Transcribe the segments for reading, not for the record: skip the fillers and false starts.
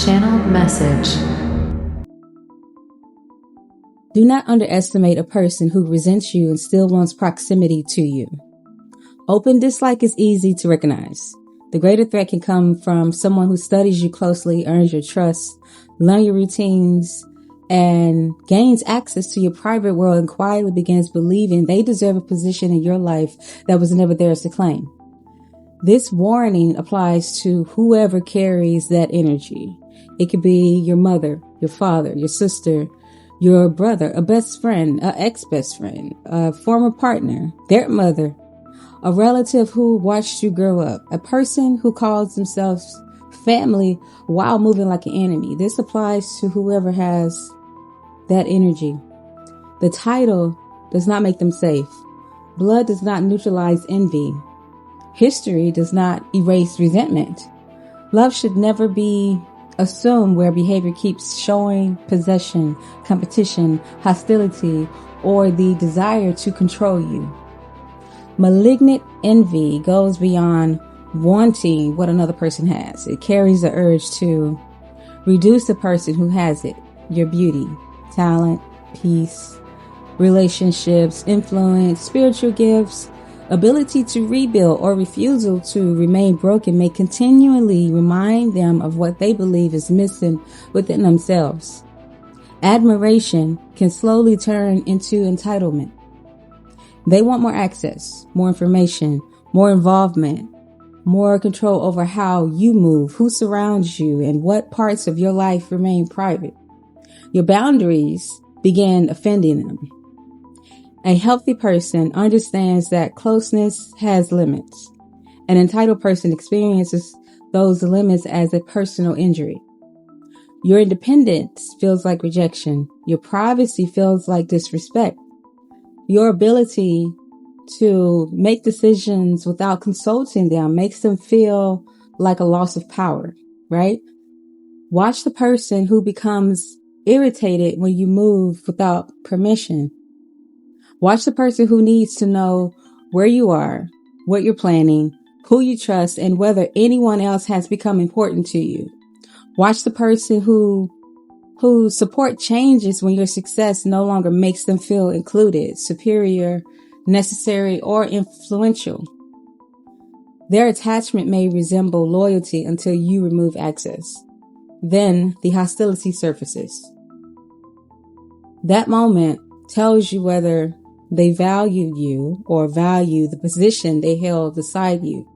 Channel message. Do not underestimate a person who resents you and still wants proximity to you. Open dislike is easy to recognize. The greater threat can come from someone who studies you closely, earns your trust, learns your routines, and gains access to your private world and quietly begins believing they deserve a position in your life that was never theirs to claim. This warning applies to whoever carries that energy. It could be your mother, your father, your sister, your brother, a best friend, an ex-best friend, a former partner, their mother, a relative who watched you grow up, a person who calls themselves family while moving like an enemy. This applies to whoever has that energy. The title does not make them safe. Blood does not neutralize envy. History does not erase resentment. Love should never be assumed where behavior keeps showing possession, competition, hostility, or the desire to control you. Malignant envy goes beyond wanting what another person has. It carries the urge to reduce the person who has it, your beauty, talent, peace, relationships, influence, spiritual gifts, ability to rebuild, or refusal to remain broken may continually remind them of what they believe is missing within themselves. Admiration can slowly turn into entitlement. They want more access, more information, more involvement, more control over how you move, who surrounds you, and what parts of your life remain private. Your boundaries begin offending them. A healthy person understands that closeness has limits. An entitled person experiences those limits as a personal injury. Your independence feels like rejection. Your privacy feels like disrespect. Your ability to make decisions without consulting them makes them feel like a loss of power, right? Watch the person who becomes irritated when you move without permission. Watch the person who needs to know where you are, what you're planning, who you trust, and whether anyone else has become important to you. Watch the person who support changes when your success no longer makes them feel included, superior, necessary, or influential. Their attachment may resemble loyalty until you remove access. Then the hostility surfaces. That moment tells you whether they value you or value the position they held beside you.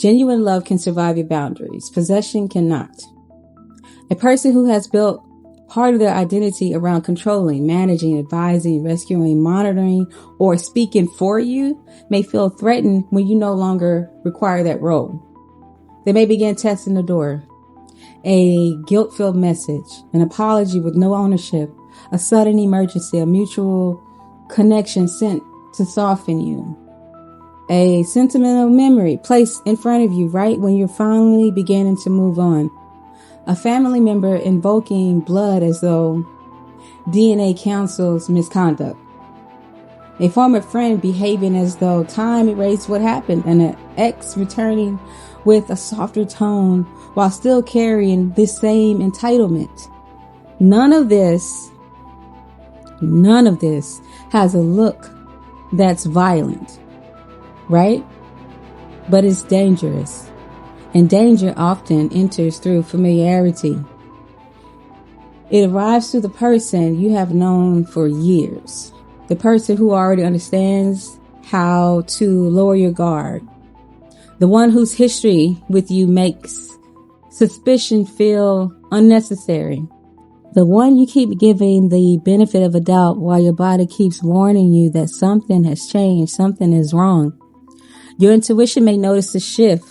Genuine love can survive your boundaries. Possession cannot. A person who has built part of their identity around controlling, managing, advising, rescuing, monitoring, or speaking for you may feel threatened when you no longer require that role. They may begin testing the door. A guilt-filled message, an apology with no ownership, a sudden emergency, a mutual connection sent to soften you. A sentimental memory placed in front of you right when you're finally beginning to move on. A family member invoking blood as though DNA counsels misconduct. A former friend behaving as though time erased what happened, and an ex returning with a softer tone while still carrying this same entitlement. None of this has a look that's violent, right? But it's dangerous. And danger often enters through familiarity. It arrives through the person you have known for years. The person who already understands how to lower your guard. The one whose history with you makes suspicion feel unnecessary. The one you keep giving the benefit of a doubt while your body keeps warning you that something has changed, something is wrong. Your intuition may notice a shift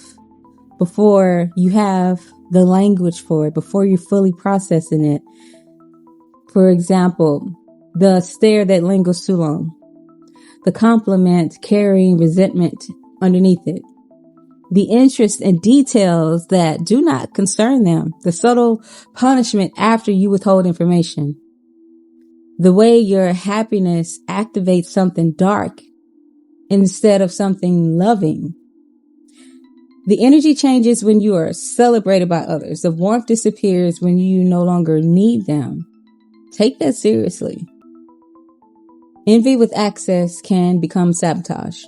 before you have the language for it, before you're fully processing it. For example, the stare that lingers too long, the compliment carrying resentment underneath it, the interest in details that do not concern them, the subtle punishment after you withhold information, the way your happiness activates something dark instead of something loving. The energy changes when you are celebrated by others. The warmth disappears when you no longer need them. Take that seriously. Envy with access can become sabotage.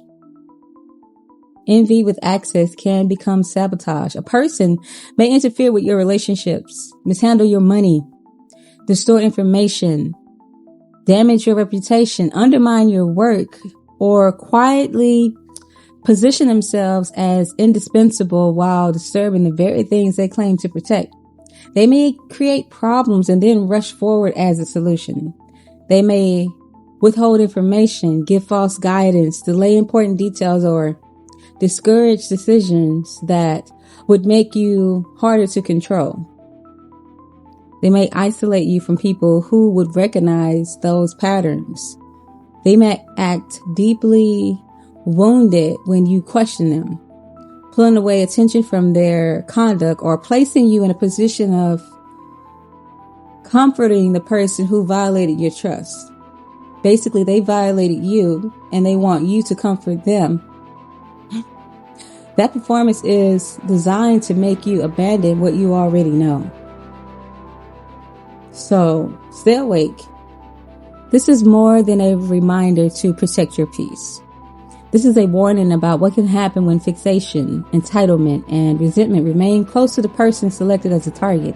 Envy with access can become sabotage. A person may interfere with your relationships, mishandle your money, distort information, damage your reputation, undermine your work, or quietly position themselves as indispensable while disturbing the very things they claim to protect. They may create problems and then rush forward as a solution. They may withhold information, give false guidance, delay important details, or discourage decisions that would make you harder to control. They may isolate you from people who would recognize those patterns. They may act deeply wounded when you question them, pulling away attention from their conduct or placing you in a position of comforting the person who violated your trust. Basically, they violated you and they want you to comfort them. That performance is designed to make you abandon what you already know. So, stay awake. This is more than a reminder to protect your peace. This is a warning about what can happen when fixation, entitlement, and resentment remain close to the person selected as a target.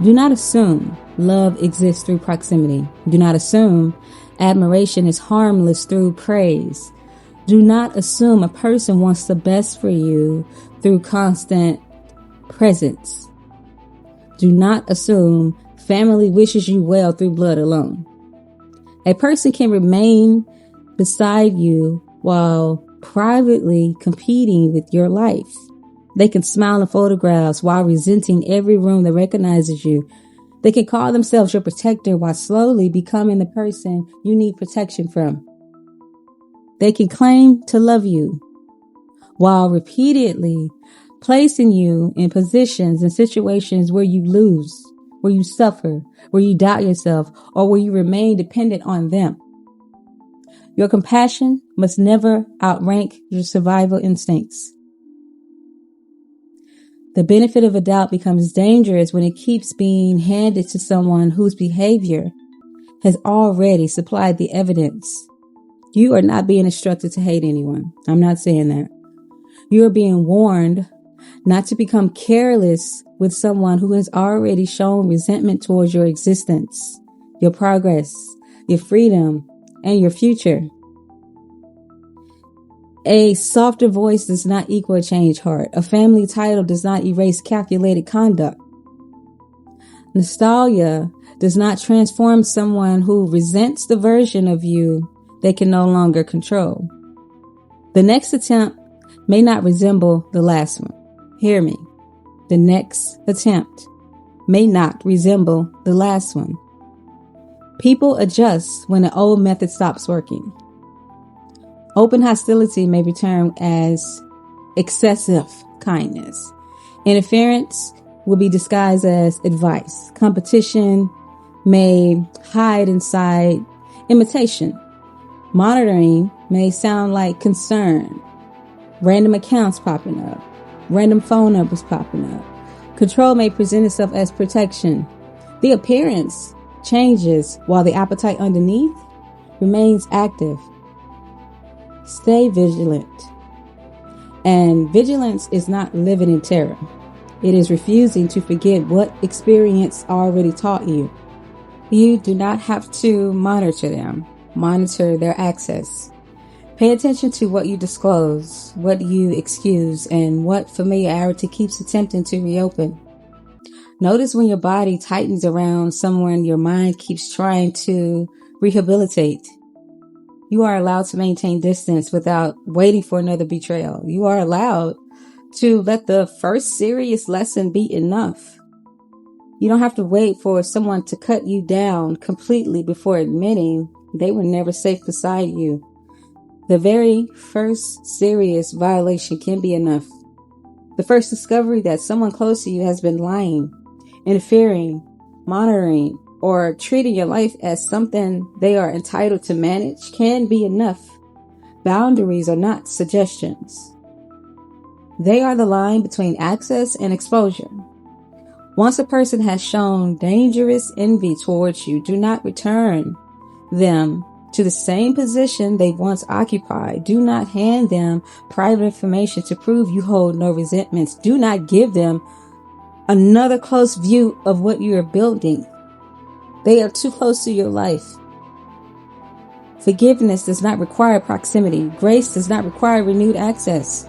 Do not assume love exists through proximity. Do not assume admiration is harmless through praise. Do not assume a person wants the best for you through constant presence. Do not assume family wishes you well through blood alone. A person can remain beside you while privately competing with your life. They can smile in photographs while resenting every room that recognizes you. They can call themselves your protector while slowly becoming the person you need protection from. They can claim to love you while repeatedly placing you in positions and situations where you lose, where you suffer, where you doubt yourself, or where you remain dependent on them. Your compassion must never outrank your survival instincts. The benefit of a doubt becomes dangerous when it keeps being handed to someone whose behavior has already supplied the evidence. You are not being instructed to hate anyone. I'm not saying that. You are being warned not to become careless with someone who has already shown resentment towards your existence, your progress, your freedom, and your future. A softer voice does not equal a changed heart. A family title does not erase calculated conduct. Nostalgia does not transform someone who resents the version of you they can no longer control. The next attempt may not resemble the last one. Hear me. The next attempt may not resemble the last one. People adjust when the old method stops working. Open hostility may return as excessive kindness. Interference will be disguised as advice. Competition may hide inside imitation. Monitoring may sound like concern. Random accounts popping up. Random phone numbers popping up. Control may present itself as protection. The appearance changes while the appetite underneath remains active. Stay vigilant. And vigilance is not living in terror. It is refusing to forget what experience already taught you. You do not have to monitor them. Monitor their access. Pay attention to what you disclose, what you excuse, and what familiarity keeps attempting to reopen. Notice when your body tightens around someone your mind keeps trying to rehabilitate. You are allowed to maintain distance without waiting for another betrayal. You are allowed to let the first serious lesson be enough. You don't have to wait for someone to cut you down completely before admitting they were never safe beside you. The very first serious violation can be enough. The first discovery that someone close to you has been lying, interfering, monitoring, or treating your life as something they are entitled to manage can be enough. Boundaries are not suggestions. They are the line between access and exposure. Once a person has shown dangerous envy towards you, do not return them to the same position they once occupied. Do not hand them private information to prove you hold no resentments. Do not give them another close view of what you are building. They are too close to your life. Forgiveness does not require proximity. Grace does not require renewed access.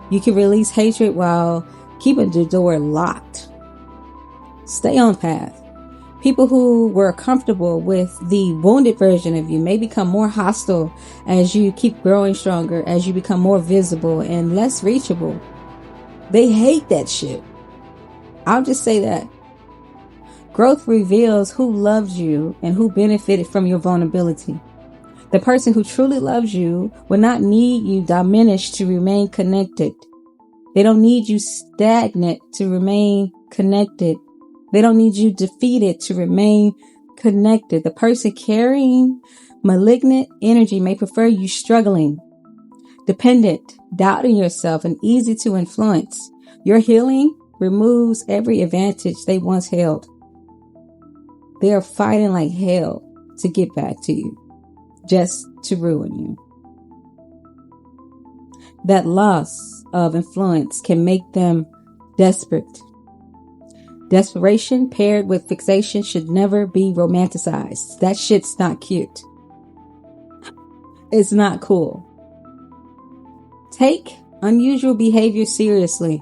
You can release hatred while keeping the door locked. Stay on path. People who were comfortable with the wounded version of you may become more hostile as you keep growing stronger, as you become more visible and less reachable. They hate that shit. I'll just say that. Growth reveals who loves you and who benefited from your vulnerability. The person who truly loves you will not need you diminished to remain connected. They don't need you stagnant to remain connected. They don't need you defeated to remain connected. The person carrying malignant energy may prefer you struggling, dependent, doubting yourself, and easy to influence. Your healing removes every advantage they once held. They are fighting like hell to get back to you, just to ruin you. That loss of influence can make them desperate. Desperation paired with fixation should never be romanticized. That shit's not cute. It's not cool. Take unusual behavior seriously.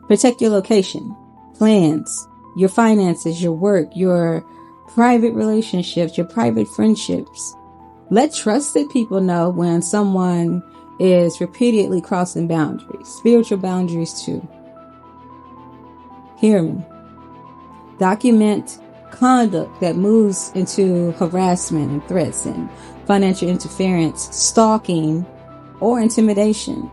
Protect your location, plans, your finances, your work, your private relationships, your private friendships. Let trusted people know when someone is repeatedly crossing boundaries, spiritual boundaries too. Hear me. Document conduct that moves into harassment and threats and financial interference, stalking, or intimidation.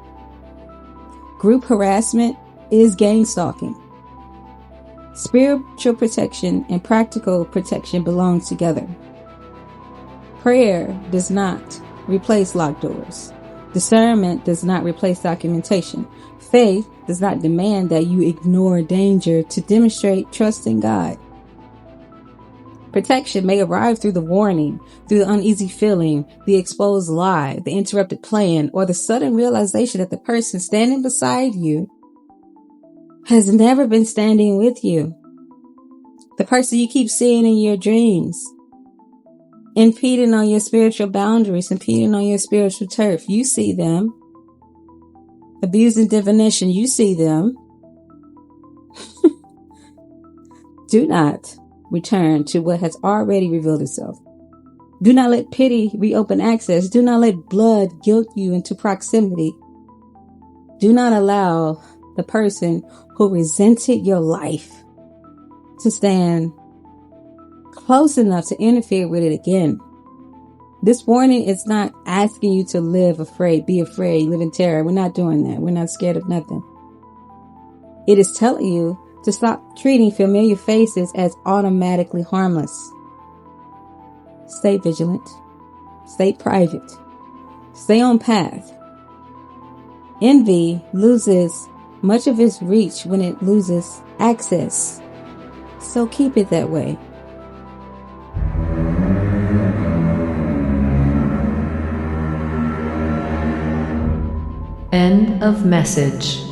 Group harassment is gang stalking. Spiritual protection and practical protection belong together. Prayer does not replace locked doors. Discernment does not replace documentation. Faith does not demand that you ignore danger to demonstrate trust in God. Protection may arrive through the warning, through the uneasy feeling, the exposed lie, the interrupted plan, or the sudden realization that the person standing beside you has never been standing with you. The person you keep seeing in your dreams, impeding on your spiritual boundaries, impeding on your spiritual turf. You see them. Abusing divination, you see them. Do not return to what has already revealed itself. Do not let pity reopen access. Do not let blood guilt you into proximity. Do not allow the person who resented your life to stand close enough to interfere with it again. This warning is not asking you to live afraid, be afraid, live in terror. We're not doing that. We're not scared of nothing. It is telling you to stop treating familiar faces as automatically harmless. Stay vigilant. Stay private. Stay on path. Envy loses much of its reach when it loses access. So keep it that way. End of message.